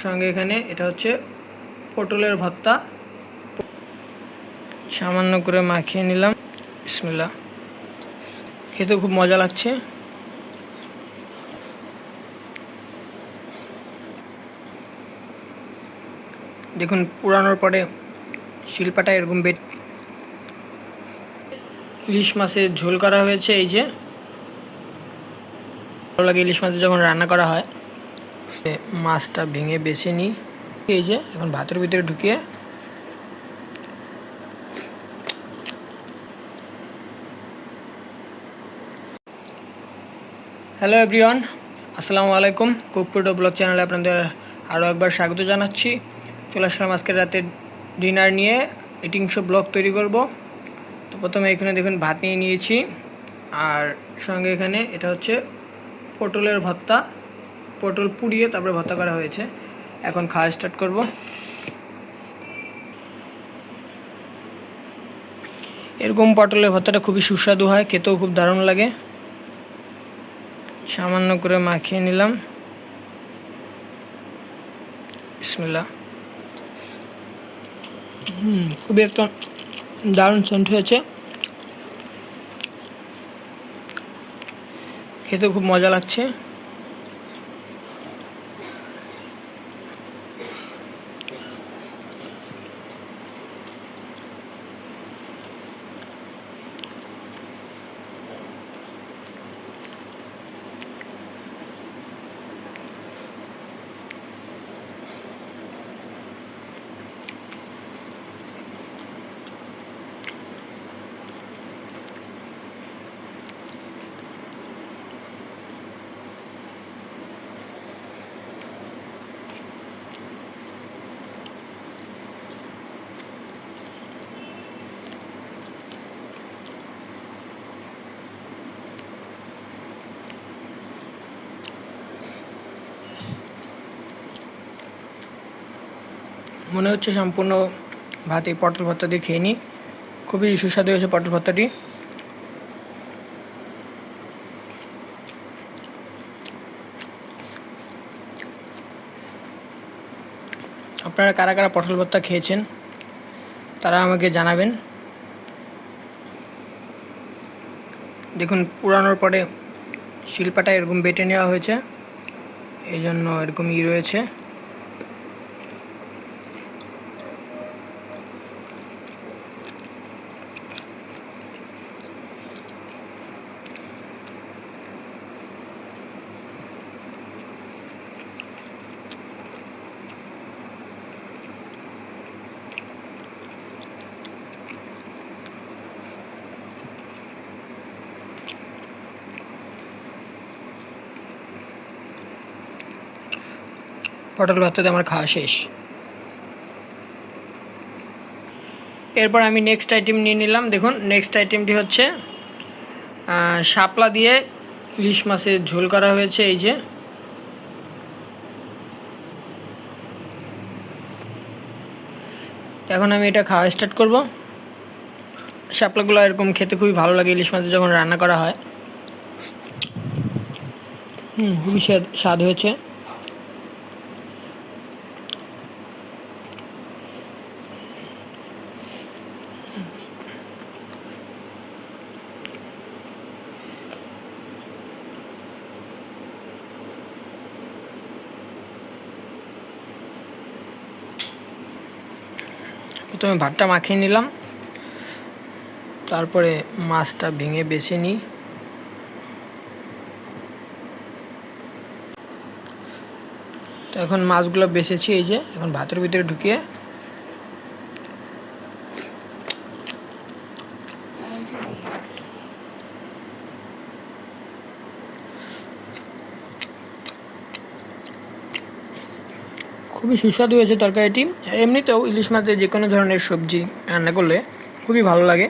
সঙ্গে এখানে এটা হচ্ছে পটলের ভর্তা, সামান্য করে মাখিয়ে নিলাম। বিসমিল্লাহ। খেতে খুব মজা লাগছে। দেখুন পুরানোর পরে শিলপাটা এরকম ইলিশ মাছের ঝোল করা হয়েছে। এই যে ভালো লাগে ইলিশ মাছের যখন রান্না করা হয়। মাছটা ভেঙে বেছে নিই। এই যে এখন ভাতের ভিতরে ঢুকিয়ে হ্যালো এভরিওয়ান, আসসালামু আলাইকুম। কুকপুর ব্লগ চ্যানেলে আপনাদের আরও একবার স্বাগত জানাচ্ছি। চলে আসলাম আজকের রাতের ডিনার নিয়ে, ইটিং শো ব্লগ তৈরি করব। তো প্রথমে এখানে দেখুন ভাত নিয়ে নিয়েছি, আর সঙ্গে এখানে এটা হচ্ছে পটলের ভর্তা, পটল পুড়িয়ে তারপরে ভর্তা করা হয়েছে। এখন খাওয়া স্টার্ট করব। এরকম পটলের ভর্তাটা খুবই সুস্বাদু হয়, খেতেও খুব দারুণ লাগে। সামান্য করে মাখিয়ে নিলাম। বিসমিল্লাহ। খুবই একটা দারুণ সেন্ট হয়েছে, খেতে খুব মজা লাগছে। মনে হচ্ছে সম্পূর্ণ ভাত এই পটল ভর্তা দিয়ে খেয়ে নিই। খুবই সুস্বাদু হয়েছে পটল ভর্তাটি। আপনারা কারা কারা পটল ভর্তা খেয়েছেন তারা আমাকে জানাবেন। দেখুন পুরানোর পরে শিলপাটা এরকম বেটে নেওয়া হয়েছে, এই জন্য এরকম রয়েছে। পটল ভর্তাতে আমার খাওয়া শেষ। এরপর আমি নেক্সট আইটেম নিয়ে নিলাম। দেখুন নেক্সট আইটেমটি হচ্ছে শাপলা দিয়ে ইলিশ মাছের ঝোল করা হয়েছে। এই যে এখন আমি এটা খাওয়া স্টার্ট করব। শাপলাগুলো এরকম খেতে খুবই ভালো লাগে ইলিশ মাছের যখন রান্না করা হয়। খুবই স্বাদ হয়েছে। প্রথমে ভাতটা মাখিয়ে নিলাম, তারপরে মাছটা ভেঙে বেছে নিই। তো এখন মাছগুলো বেছেছি, এই যে এখন ভাতের ভিতরে ঢুকিয়ে খুবই সুস্বাদু হয়েছে তরকারিটি। এমনিতেও ইলিশ মাছের যে কোনো ধরনের সবজি রান্না করলে খুবই ভালো লাগে।